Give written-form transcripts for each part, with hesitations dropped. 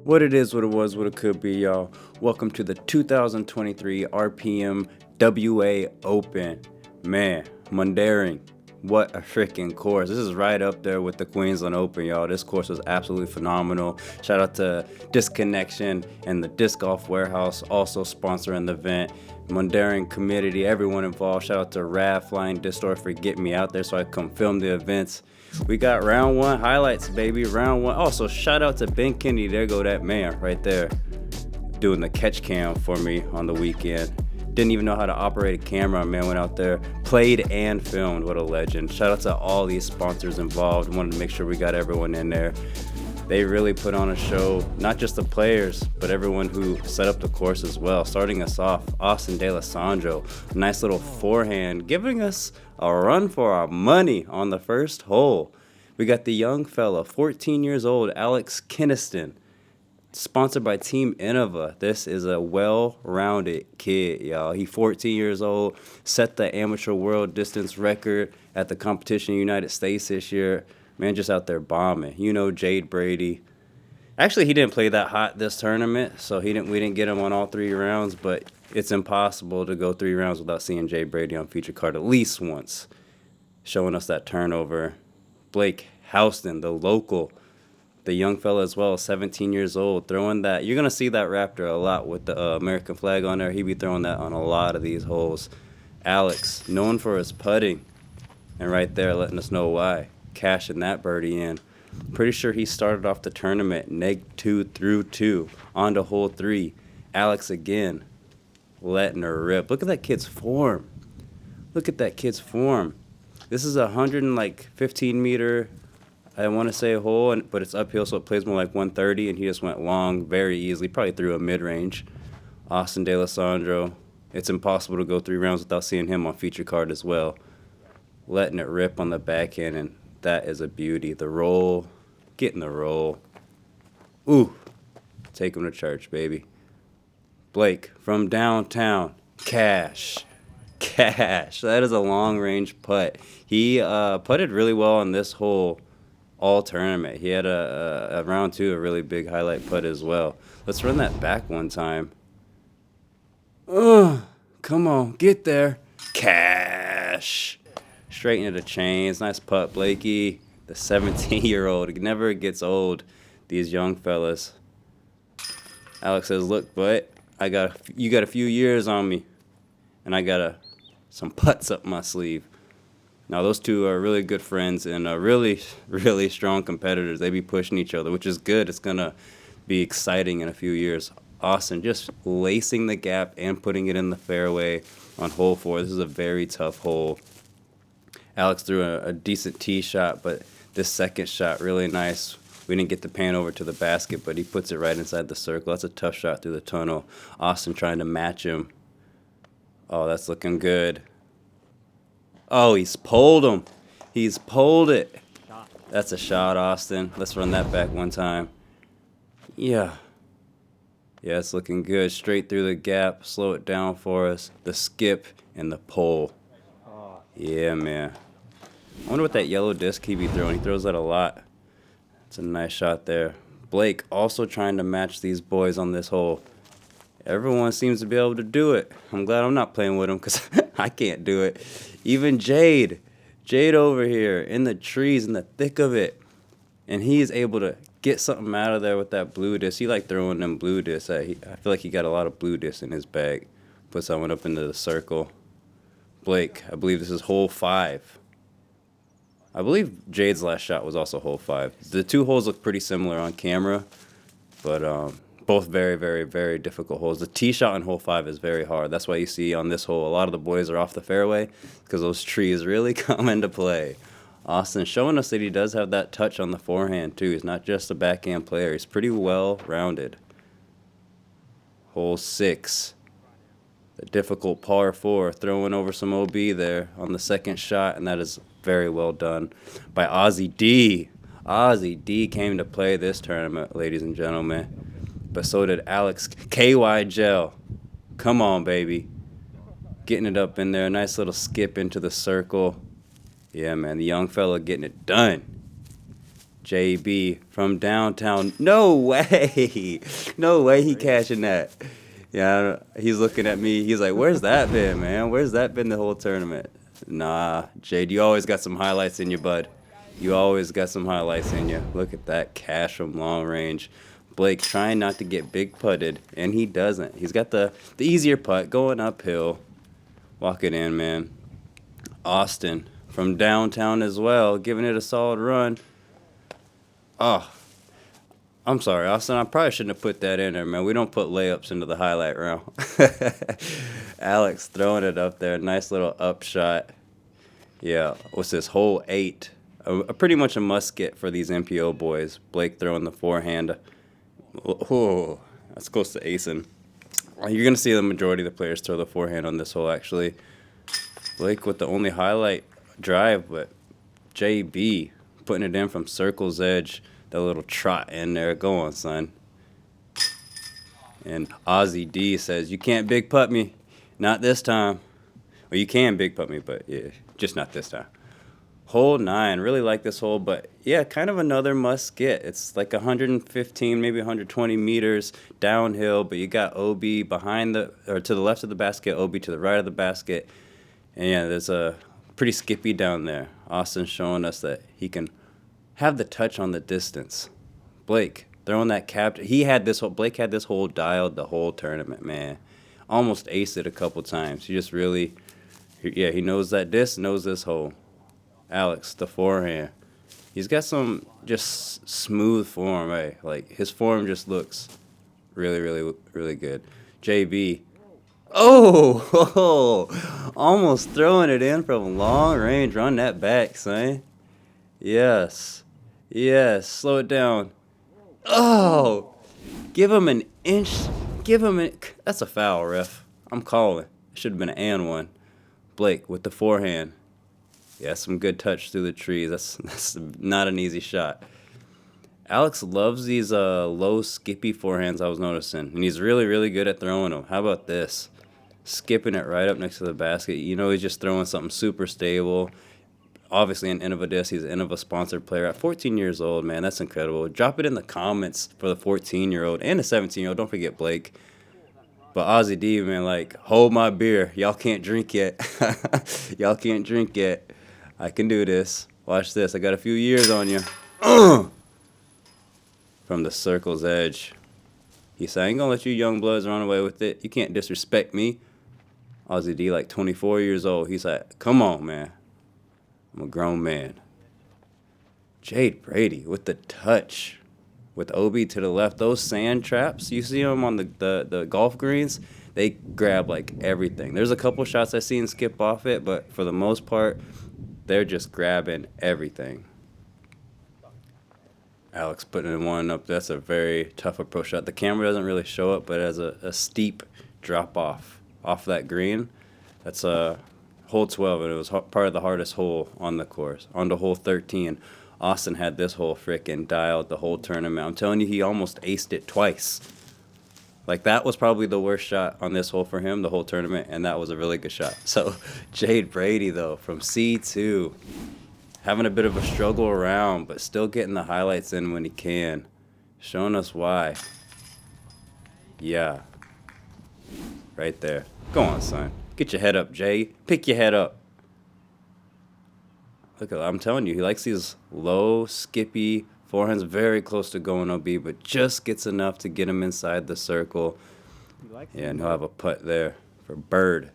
What it is, what it was, what it could be, y'all. Welcome to the 2023 RPM WA Open. Man, Mundaring, what a freaking course. This is right up there with the Queensland Open, y'all. This course was absolutely phenomenal. Shout out to Disconnection and the DiscGolf Warehouse, also sponsoring the event. Mundaring community, everyone involved. Shout out to Rav, Flying Distor for getting me out there so I could come film the events. We got round one highlights, baby. Round one. Also, shout out to Ben Kennedy. There go that man right there doing the catch cam for me on the weekend. Didn't even know how to operate a camera. Man went out there, played and filmed. What a legend. Shout out to all these sponsors involved. Wanted to make sure we got everyone in there. They really put on a show, not just the players, but everyone who set up the course as well. Starting us off, Austin D'Alessandro, nice little forehand, giving us a run for our money on the first hole. We got the young fella, 14 years old, Alex Kinniston, sponsored by Team Innova. This is a well-rounded kid, y'all. He's 14 years old, set the amateur world distance record at the competition in the United States this year. Man, just out there bombing. You know, Jade Brady. Actually, he didn't play that hot this tournament, so we didn't get him on all 3 rounds, but it's impossible to go 3 rounds without seeing Jade Brady on feature card at least once, showing us that turnover. Blake Houston, the local, the young fella as well, 17 years old, throwing that. You're going to see that Raptor a lot with the American flag on there. He'd be throwing that on a lot of these holes. Alex, known for his putting, and right there letting us know why. Cashing that birdie in. Pretty sure he started off the tournament -2 through 2 on to hole 3. Alex again letting her rip. Look at that kid's form. Look at that kid's form. This is a 115 meter, I want to say, hole, but it's uphill, so it plays more like 130, and he just went long very easily, probably through a mid-range. Austin D'Alessandro. It's impossible to go 3 rounds without seeing him on feature card as well. Letting it rip on the backhand, and that is a beauty. The roll, getting the roll. Ooh, take him to church, baby. Blake from downtown, cash. That is a long-range putt. He putted really well on this hole all tournament. He had a round 2, a really big highlight putt as well. Let's run that back one time. Come on, get there. Cash. Straight into the chains. Nice putt, Blakey. The 17-year-old. It never gets old, these young fellas. Alex says, look, but you got a few years on me, and I got some putts up my sleeve. Now, those two are really good friends and really, really strong competitors. They be pushing each other, which is good. It's going to be exciting in a few years. Austin just lacing the gap and putting it in the fairway on hole 4. This is a very tough hole. Alex threw a decent tee shot, but this second shot, really nice. We didn't get the pan over to the basket, but he puts it right inside the circle. That's a tough shot through the tunnel. Austin trying to match him. Oh, that's looking good. Oh, he's pulled him. He's pulled it. That's a shot, Austin. Let's run that back one time. Yeah. Yeah, it's looking good. Straight through the gap. Slow it down for us. The skip and the pull. Yeah, man. I wonder what that yellow disc he be throwing. He throws that a lot. It's a nice shot there. Blake also trying to match these boys on this hole. Everyone seems to be able to do it. I'm glad I'm not playing with them because I can't do it. Even Jade over here in the trees, in the thick of it. And he is able to get something out of there with that blue disc. He like throwing them blue discs. I feel like he got a lot of blue discs in his bag. Puts that one up into the circle. Blake, I believe this is hole 5. I believe Jade's last shot was also hole 5. The 2 holes look pretty similar on camera, but both very, very, very difficult holes. The tee shot on hole 5 is very hard. That's why you see on this hole a lot of the boys are off the fairway because those trees really come into play. Austin showing us that he does have that touch on the forehand too. He's not just a backhand player. He's pretty well-rounded. Hole 6. A difficult par 4, throwing over some OB there on the second shot, and that is very well done by Ozzy D. Ozzy D came to play this tournament, ladies and gentlemen, but so did Alex KY Gel. Come on, baby. Getting it up in there, nice little skip into the circle. Yeah, man, the young fella getting it done. JB from downtown. No way. No way he catching that. Yeah, he's looking at me. He's like, where's that been, man? Where's that been the whole tournament? Nah, Jade, you always got some highlights in you, bud. You always got some highlights in you. Look at that cash from long range. Blake trying not to get big putted, and he doesn't. He's got the easier putt going uphill. Walk it in, man. Austin from downtown as well, giving it a solid run. Oh, I'm sorry, Austin. I probably shouldn't have put that in there, man. We don't put layups into the highlight round. Alex throwing it up there. Nice little up shot. Yeah, what's this? Hole 8. Pretty much a must get for these MPO boys. Blake throwing the forehand. Oh, that's close to acing. You're going to see the majority of the players throw the forehand on this hole, actually. Blake with the only highlight drive, but JB putting it in from circle's edge. That little trot in there. Go on, son. And Ozzy D says, you can't big putt me. Not this time. Well, you can big putt me, but yeah, just not this time. Hole 9. Really like this hole, but yeah, kind of another must get. It's like 115, maybe 120 meters downhill, but you got OB behind or to the left of the basket, OB to the right of the basket. And yeah, there's a pretty skippy down there. Austin showing us that he can have the touch on the distance. Blake throwing that cap. Blake had this hole dialed the whole tournament, man. Almost aced it a couple times. He just really, yeah, he knows that knows this hole. Alex, the forehand. He's got some just smooth form, eh? Like, his form just looks really, really, really good. JB. Oh, almost throwing it in from long range. Run that back, son. Yes. Yes. Slow it down. Oh, give him an inch. That's a foul, ref. I'm calling. It should have been an and one. Blake with the forehand. Yeah, some good touch through the trees. That's not an easy shot. Alex loves these low, skippy forehands I was noticing, and he's really, really good at throwing them. How about this? Skipping it right up next to the basket. You know he's just throwing something super stable. Obviously, an Innova Disc. He's an Innova sponsored player at 14 years old, man. That's incredible. Drop it in the comments for the 14-year-old and the 17-year-old. Don't forget Blake. But Ozzy D, man, like, hold my beer. Y'all can't drink yet. Y'all can't drink yet. I can do this. Watch this. I got a few years on you. From the circle's edge. He said, I ain't gonna let you young bloods run away with it. You can't disrespect me. Ozzy D, like 24 years old. He's like, come on, man. I'm a grown man. Jade Brady with the touch. With OB to the left. Those sand traps, you see them on the golf greens, they grab like everything. There's a couple shots I've seen skip off it, but for the most part, they're just grabbing everything. Alex putting in one up. That's a very tough approach shot. The camera doesn't really show it, but as a steep drop off that green. That's hole 12, and it was part of the hardest hole on the course. On to hole 13, Austin had this hole frickin' dialed the whole tournament. I'm telling you, he almost aced it twice. Like, that was probably the worst shot on this hole for him the whole tournament, and that was a really good shot. So, Jade Brady, though, from C2, having a bit of a struggle around, but still getting the highlights in when he can. Showing us why. Yeah. Right there. Go on, son. Get your head up, Jay. Pick your head up. Look, I'm telling you, he likes these low, skippy forehands, very close to going OB, but just gets enough to get him inside the circle. Yeah, and he'll have a putt there for Bird.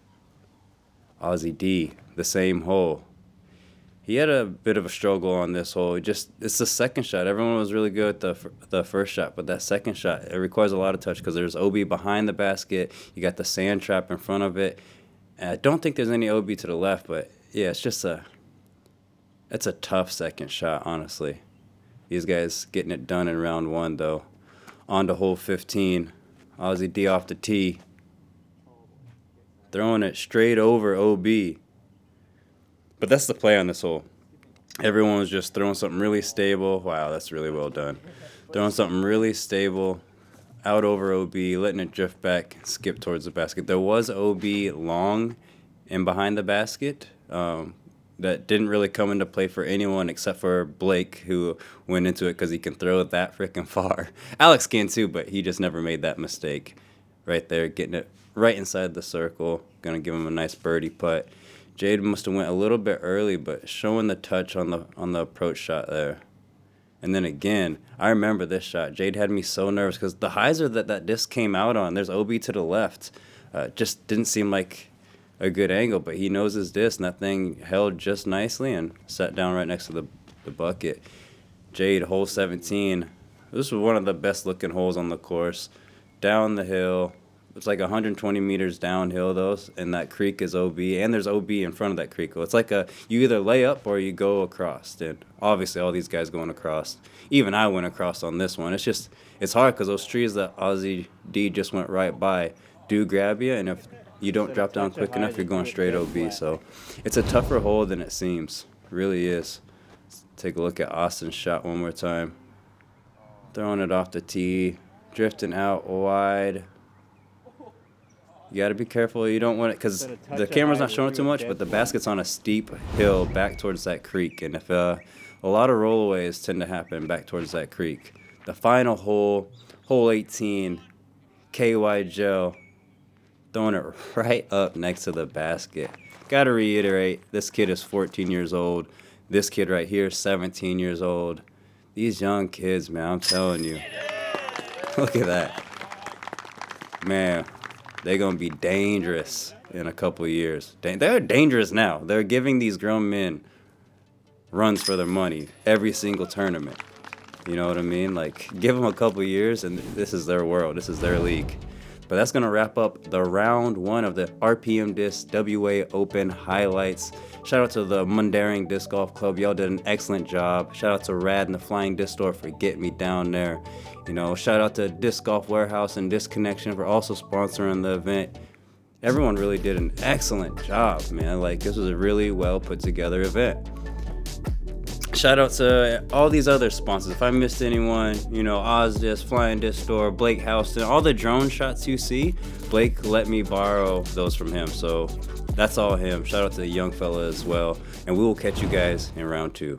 Ozzy D, the same hole. He had a bit of a struggle on this hole. It's the second shot. Everyone was really good at the first shot, but that second shot, it requires a lot of touch because there's OB behind the basket. You got the sand trap in front of it. And I don't think there's any OB to the left, but yeah, it's a tough second shot, honestly. These guys getting it done in round 1, though. On to hole 15. Ozzy D off the tee. Throwing it straight over OB. But that's the play on this hole. Everyone was just throwing something really stable. Wow, that's really well done. Throwing something really stable out over OB, letting it drift back, skip towards the basket. There was OB long and behind the basket, that didn't really come into play for anyone except for Blake, who went into it because he can throw it that freaking far. Alex can too, but he just never made that mistake. Right there, getting it right inside the circle. Gonna give him a nice birdie putt. Jade must have went a little bit early, but showing the touch on the approach shot there. And then again, I remember this shot. Jade had me so nervous because the hyzer that disc came out on, there's OB to the left. Just didn't seem like a good angle, but he knows his disc, and that thing held just nicely and sat down right next to the bucket. Jade, hole 17. This was one of the best looking holes on the course. Down the hill. It's like 120 meters downhill, though, and that creek is OB, and there's OB in front of that creek. It's like you either lay up or you go across, and obviously all these guys going across. Even I went across on this one. It's hard because those trees that Aussie D just went right by do grab you, and if you don't drop down quick enough, you're going straight OB. So it's a tougher hole than it seems. It really is. Let's take a look at Austin's shot one more time. Throwing it off the tee, drifting out wide. You got to be careful. You don't want it because the camera's not showing it too much, but the basket's on a steep hill back towards that creek. And if a lot of rollaways tend to happen back towards that creek. The final hole, hole 18, KY Gel, throwing it right up next to the basket. Got to reiterate, this kid is 14 years old. This kid right here is 17 years old. These young kids, man, I'm telling you. Look at that. Man, they're going to be dangerous in a couple of years. They're dangerous now. They're giving these grown men runs for their money every single tournament. You know what I mean? Like, give them a couple of years, and this is their world. This is their league. But that's going to wrap up the round one of the RPM Disc WA Open highlights. Shout out to the Mundaring Disc Golf Club. Y'all did an excellent job. Shout out to Rad and the Flying Disc Store for getting me down there. You know, shout out to Disc Golf Warehouse and Disc Connection for also sponsoring the event. Everyone really did an excellent job, man. Like, this was a really well put together event. Shout out to all these other sponsors. If I missed anyone, you know, OzDisc, Flying Disc Store, Blake Houston, all the drone shots you see, Blake let me borrow those from him. So that's all him. Shout out to the young fella as well. And we will catch you guys in round two.